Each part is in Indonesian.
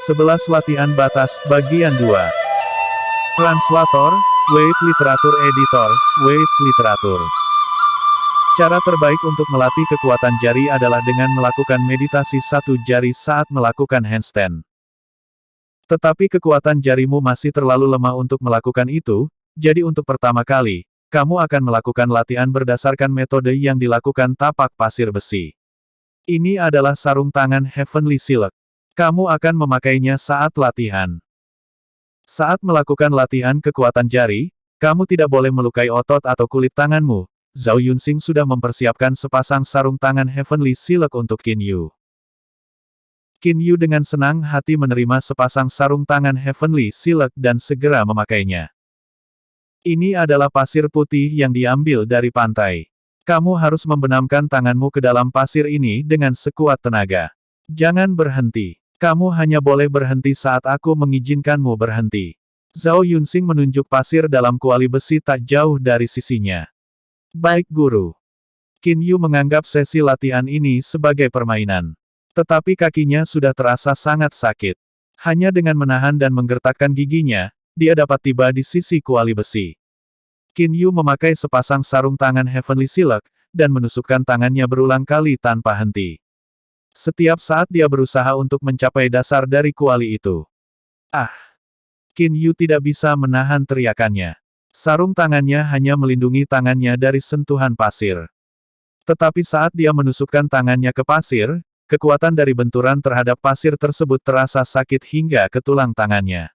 11 Latihan Batas, Bagian 2. Translator, Wave Literatur Editor, Wave Literatur. Cara terbaik untuk melatih kekuatan jari adalah dengan melakukan meditasi satu jari saat melakukan handstand. Tetapi kekuatan jarimu masih terlalu lemah untuk melakukan itu, jadi untuk pertama kali, kamu akan melakukan latihan berdasarkan metode yang dilakukan tapak pasir besi. Ini adalah sarung tangan Heavenly Silk. Kamu akan memakainya saat latihan. Saat melakukan latihan kekuatan jari, kamu tidak boleh melukai otot atau kulit tanganmu. Zhao Yunxing sudah mempersiapkan sepasang sarung tangan Heavenly Silk untuk Qin Yu. Qin Yu dengan senang hati menerima sepasang sarung tangan Heavenly Silk dan segera memakainya. Ini adalah pasir putih yang diambil dari pantai. Kamu harus membenamkan tanganmu ke dalam pasir ini dengan sekuat tenaga. Jangan berhenti. Kamu hanya boleh berhenti saat aku mengizinkanmu berhenti. Zhao Yunxing menunjuk pasir dalam kuali besi tak jauh dari sisinya. Baik guru. Qin Yu menganggap sesi latihan ini sebagai permainan. Tetapi kakinya sudah terasa sangat sakit. Hanya dengan menahan dan menggertakkan giginya, dia dapat tiba di sisi kuali besi. Qin Yu memakai sepasang sarung tangan Heavenly Silk, dan menusukkan tangannya berulang kali tanpa henti. Setiap saat dia berusaha untuk mencapai dasar dari kuali itu. Ah! Qin Yu tidak bisa menahan teriakannya. Sarung tangannya hanya melindungi tangannya dari sentuhan pasir. Tetapi saat dia menusukkan tangannya ke pasir, kekuatan dari benturan terhadap pasir tersebut terasa sakit hingga ke tulang tangannya.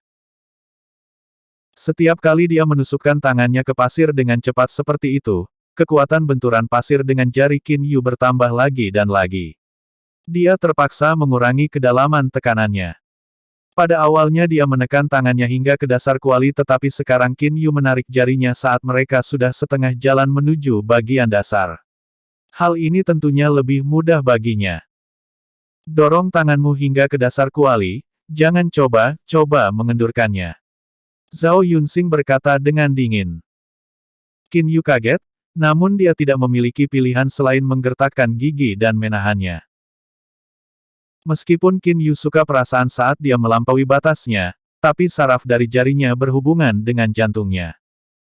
Setiap kali dia menusukkan tangannya ke pasir dengan cepat seperti itu, kekuatan benturan pasir dengan jari Qin Yu bertambah lagi dan lagi. Dia terpaksa mengurangi kedalaman tekanannya. Pada awalnya dia menekan tangannya hingga ke dasar kuali tetapi sekarang Qin Yu menarik jarinya saat mereka sudah setengah jalan menuju bagian dasar. Hal ini tentunya lebih mudah baginya. Dorong tanganmu hingga ke dasar kuali, jangan coba mengendurkannya. Zhao Yunxing berkata dengan dingin. Qin Yu kaget, namun dia tidak memiliki pilihan selain menggertakkan gigi dan menahannya. Meskipun Qin Yu suka perasaan saat dia melampaui batasnya, tapi saraf dari jarinya berhubungan dengan jantungnya.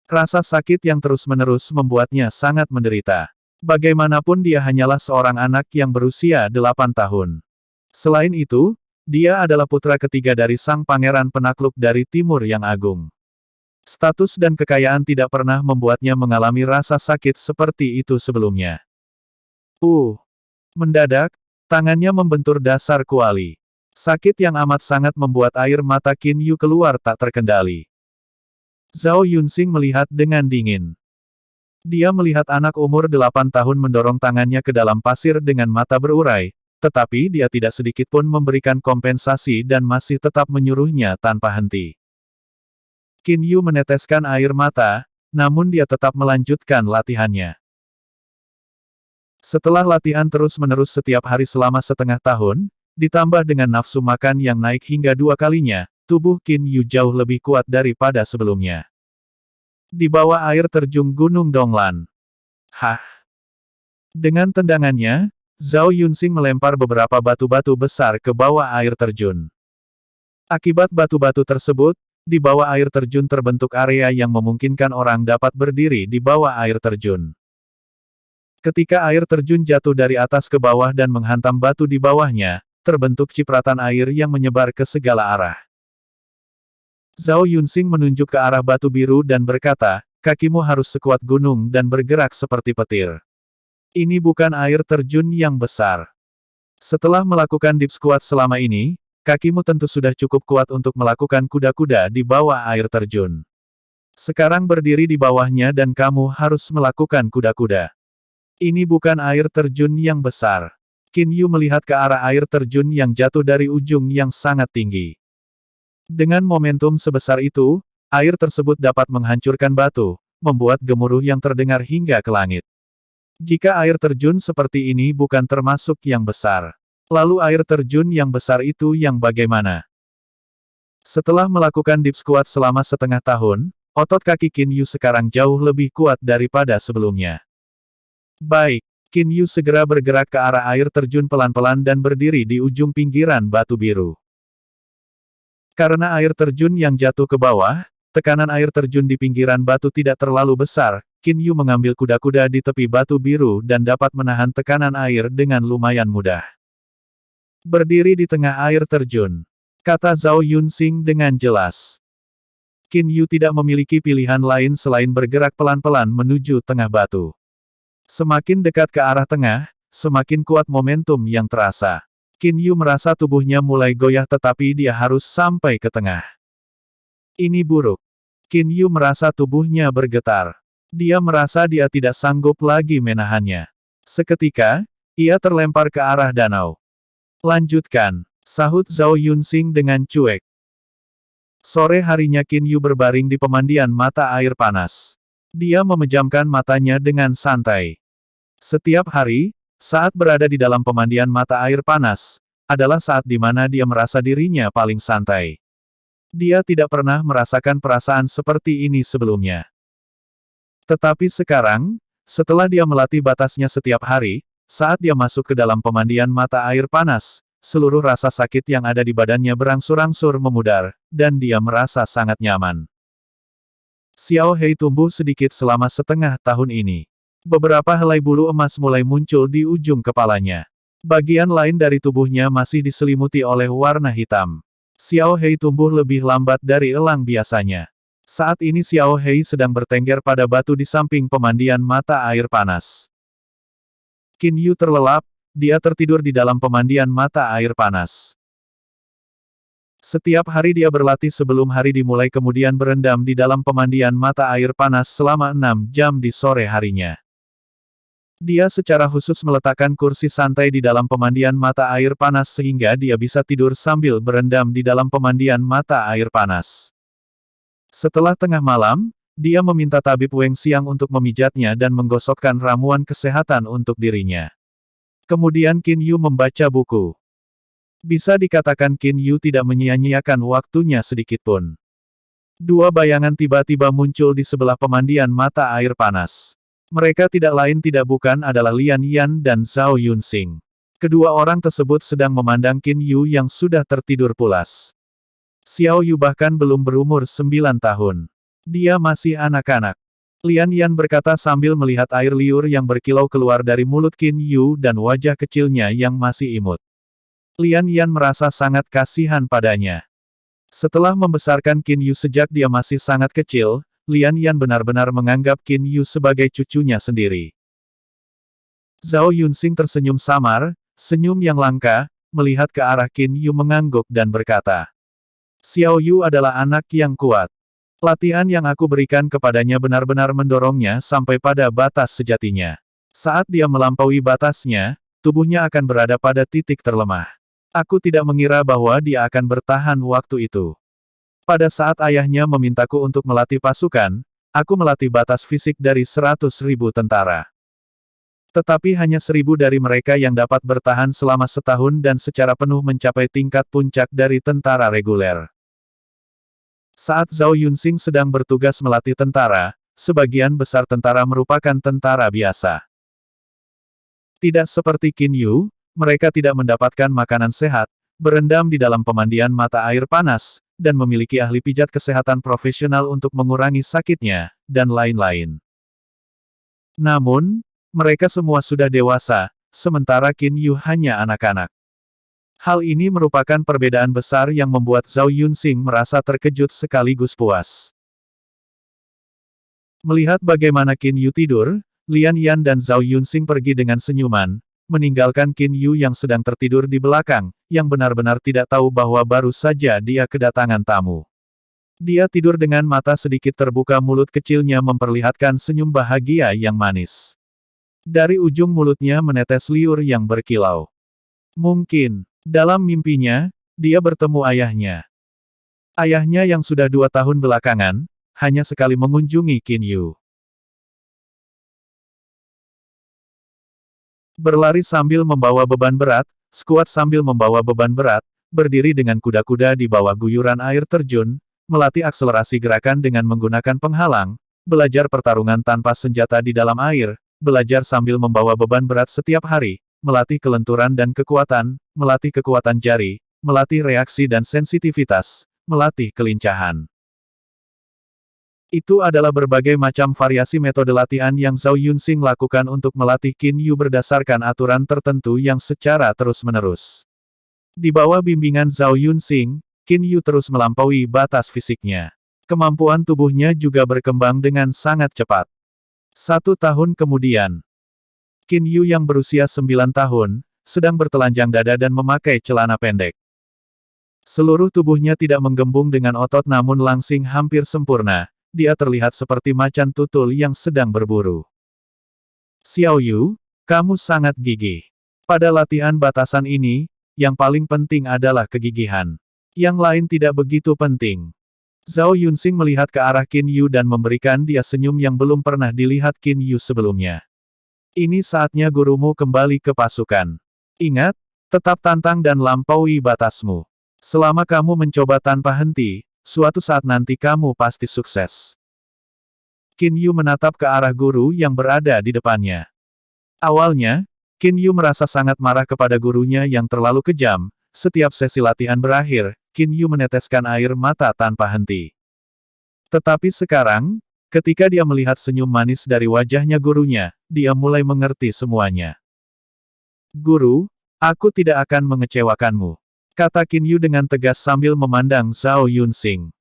Rasa sakit yang terus-menerus membuatnya sangat menderita. Bagaimanapun dia hanyalah seorang anak yang berusia 8 tahun. Selain itu, dia adalah putra ketiga dari sang pangeran penakluk dari Timur yang agung. Status dan kekayaan tidak pernah membuatnya mengalami rasa sakit seperti itu sebelumnya. Mendadak, tangannya membentur dasar kuali. Sakit yang amat sangat membuat air mata Qin Yu keluar tak terkendali. Zhao Yunxing melihat dengan dingin. Dia melihat anak umur 8 tahun mendorong tangannya ke dalam pasir dengan mata berurai, tetapi dia tidak sedikit pun memberikan kompensasi dan masih tetap menyuruhnya tanpa henti. Qin Yu meneteskan air mata, namun dia tetap melanjutkan latihannya. Setelah latihan terus-menerus setiap hari selama setengah tahun, ditambah dengan nafsu makan yang naik hingga 2 kalinya, tubuh Qin Yu jauh lebih kuat daripada sebelumnya. Di bawah air terjun Gunung Donglan. Dengan tendangannya, Zhao Yunxing melempar beberapa batu-batu besar ke bawah air terjun. Akibat batu-batu tersebut, di bawah air terjun terbentuk area yang memungkinkan orang dapat berdiri di bawah air terjun. Ketika air terjun jatuh dari atas ke bawah dan menghantam batu di bawahnya, terbentuk cipratan air yang menyebar ke segala arah. Zhao Yunxing menunjuk ke arah batu biru dan berkata, kakimu harus sekuat gunung dan bergerak seperti petir. Ini bukan air terjun yang besar. Setelah melakukan deep squat selama ini, kakimu tentu sudah cukup kuat untuk melakukan kuda-kuda di bawah air terjun. Sekarang berdiri di bawahnya dan kamu harus melakukan kuda-kuda. Ini bukan air terjun yang besar. Qin Yu melihat ke arah air terjun yang jatuh dari ujung yang sangat tinggi. Dengan momentum sebesar itu, air tersebut dapat menghancurkan batu, membuat gemuruh yang terdengar hingga ke langit. Jika air terjun seperti ini bukan termasuk yang besar, lalu air terjun yang besar itu yang bagaimana? Setelah melakukan deep squat selama setengah tahun, otot kaki Qin Yu sekarang jauh lebih kuat daripada sebelumnya. Baik, Qin Yu segera bergerak ke arah air terjun pelan-pelan dan berdiri di ujung pinggiran batu biru. Karena air terjun yang jatuh ke bawah, tekanan air terjun di pinggiran batu tidak terlalu besar, Qin Yu mengambil kuda-kuda di tepi batu biru dan dapat menahan tekanan air dengan lumayan mudah. Berdiri di tengah air terjun, kata Zhao Yunxing dengan jelas. Qin Yu tidak memiliki pilihan lain selain bergerak pelan-pelan menuju tengah batu. Semakin dekat ke arah tengah, semakin kuat momentum yang terasa. Qin Yu merasa tubuhnya mulai goyah tetapi dia harus sampai ke tengah. Ini buruk. Qin Yu merasa tubuhnya bergetar. Dia merasa dia tidak sanggup lagi menahannya. Seketika, ia terlempar ke arah danau. Lanjutkan, sahut Zhao Yunxing dengan cuek. Sore harinya Qin Yu berbaring di pemandian mata air panas. Dia memejamkan matanya dengan santai. Setiap hari, saat berada di dalam pemandian mata air panas, adalah saat di mana dia merasa dirinya paling santai. Dia tidak pernah merasakan perasaan seperti ini sebelumnya. Tetapi sekarang, setelah dia melatih batasnya setiap hari, saat dia masuk ke dalam pemandian mata air panas, seluruh rasa sakit yang ada di badannya berangsur-angsur memudar, dan dia merasa sangat nyaman. Xiao Hei tumbuh sedikit selama setengah tahun ini. Beberapa helai bulu emas mulai muncul di ujung kepalanya. Bagian lain dari tubuhnya masih diselimuti oleh warna hitam. Xiao Hei tumbuh lebih lambat dari elang biasanya. Saat ini Xiao Hei sedang bertengger pada batu di samping pemandian mata air panas. Qin Yu terlelap, dia tertidur di dalam pemandian mata air panas. Setiap hari dia berlatih sebelum hari dimulai kemudian berendam di dalam pemandian mata air panas selama 6 jam di sore harinya. Dia secara khusus meletakkan kursi santai di dalam pemandian mata air panas sehingga dia bisa tidur sambil berendam di dalam pemandian mata air panas. Setelah tengah malam, dia meminta tabib Weng Xiang untuk memijatnya dan menggosokkan ramuan kesehatan untuk dirinya. Kemudian Qin Yu membaca buku. Bisa dikatakan Qin Yu tidak menyia-nyiakan waktunya sedikitpun. Dua bayangan tiba-tiba muncul di sebelah pemandian mata air panas. Mereka tidak lain tidak bukan adalah Lian Yan dan Zhao Yunxing. Kedua orang tersebut sedang memandang Qin Yu yang sudah tertidur pulas. Xiao Yu bahkan belum berumur 9 tahun. Dia masih anak-anak. Lian Yan berkata sambil melihat air liur yang berkilau keluar dari mulut Qin Yu dan wajah kecilnya yang masih imut. Lian Yan merasa sangat kasihan padanya. Setelah membesarkan Qin Yu sejak dia masih sangat kecil, Lian Yan benar-benar menganggap Qin Yu sebagai cucunya sendiri. Zhao Yunxing tersenyum samar, senyum yang langka, melihat ke arah Qin Yu mengangguk dan berkata, Xiao Yu adalah anak yang kuat. Latihan yang aku berikan kepadanya benar-benar mendorongnya sampai pada batas sejatinya. Saat dia melampaui batasnya, tubuhnya akan berada pada titik terlemah. Aku tidak mengira bahwa dia akan bertahan waktu itu. Pada saat ayahnya memintaku untuk melatih pasukan, aku melatih batas fisik dari 100.000 tentara. Tetapi hanya 1.000 dari mereka yang dapat bertahan selama setahun dan secara penuh mencapai tingkat puncak dari tentara reguler. Saat Zhao Yunxing sedang bertugas melatih tentara, sebagian besar tentara merupakan tentara biasa. Tidak seperti Qin Yu, mereka tidak mendapatkan makanan sehat, berendam di dalam pemandian mata air panas, dan memiliki ahli pijat kesehatan profesional untuk mengurangi sakitnya, dan lain-lain. Namun, mereka semua sudah dewasa, sementara Qin Yu hanya anak-anak. Hal ini merupakan perbedaan besar yang membuat Zhao Yunxing merasa terkejut sekaligus puas. Melihat bagaimana Qin Yu tidur, Lian Yan dan Zhao Yunxing pergi dengan senyuman, meninggalkan Qin Yu yang sedang tertidur di belakang, yang benar-benar tidak tahu bahwa baru saja dia kedatangan tamu. Dia tidur dengan mata sedikit terbuka, mulut kecilnya memperlihatkan senyum bahagia yang manis. Dari ujung mulutnya menetes liur yang berkilau. Mungkin, dalam mimpinya, dia bertemu ayahnya. Ayahnya yang sudah 2 tahun belakangan, hanya sekali mengunjungi Qin Yu. Berlari sambil membawa beban berat, skuat sambil membawa beban berat, berdiri dengan kuda-kuda di bawah guyuran air terjun, melatih akselerasi gerakan dengan menggunakan penghalang, belajar pertarungan tanpa senjata di dalam air, belajar sambil membawa beban berat setiap hari, melatih kelenturan dan kekuatan, melatih kekuatan jari, melatih reaksi dan sensitivitas, melatih kelincahan. Itu adalah berbagai macam variasi metode latihan yang Zhao Yunxing lakukan untuk melatih Qin Yu berdasarkan aturan tertentu yang secara terus-menerus. Di bawah bimbingan Zhao Yunxing, Qin Yu terus melampaui batas fisiknya. Kemampuan tubuhnya juga berkembang dengan sangat cepat. 1 tahun kemudian, Qin Yu yang berusia 9 tahun, sedang bertelanjang dada dan memakai celana pendek. Seluruh tubuhnya tidak menggembung dengan otot namun langsing hampir sempurna. Dia terlihat seperti macan tutul yang sedang berburu. Xiao Yu, kamu sangat gigih. Pada latihan batasan ini, yang paling penting adalah kegigihan. Yang lain tidak begitu penting. Zhao Yunxing melihat ke arah Qin Yu dan memberikan dia senyum yang belum pernah dilihat Qin Yu sebelumnya. Ini saatnya gurumu kembali ke pasukan. Ingat, tetap tantang dan lampaui batasmu. Selama kamu mencoba tanpa henti, suatu saat nanti kamu pasti sukses. Qin Yu menatap ke arah guru yang berada di depannya. Awalnya, Qin Yu merasa sangat marah kepada gurunya yang terlalu kejam. Setiap sesi latihan berakhir, Qin Yu meneteskan air mata tanpa henti. Tetapi sekarang, ketika dia melihat senyum manis dari wajahnya gurunya, dia mulai mengerti semuanya. Guru, aku tidak akan mengecewakanmu, kata Qin Yu dengan tegas sambil memandang Zhao Yunxing.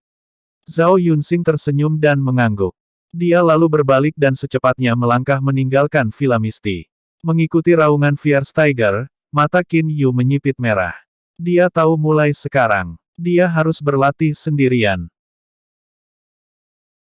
Zhao Yunxing tersenyum dan mengangguk. Dia lalu berbalik dan secepatnya melangkah meninggalkan Villa Misty. Mengikuti raungan Fierce Tiger, mata Qin Yu menyipit merah. Dia tahu mulai sekarang, dia harus berlatih sendirian.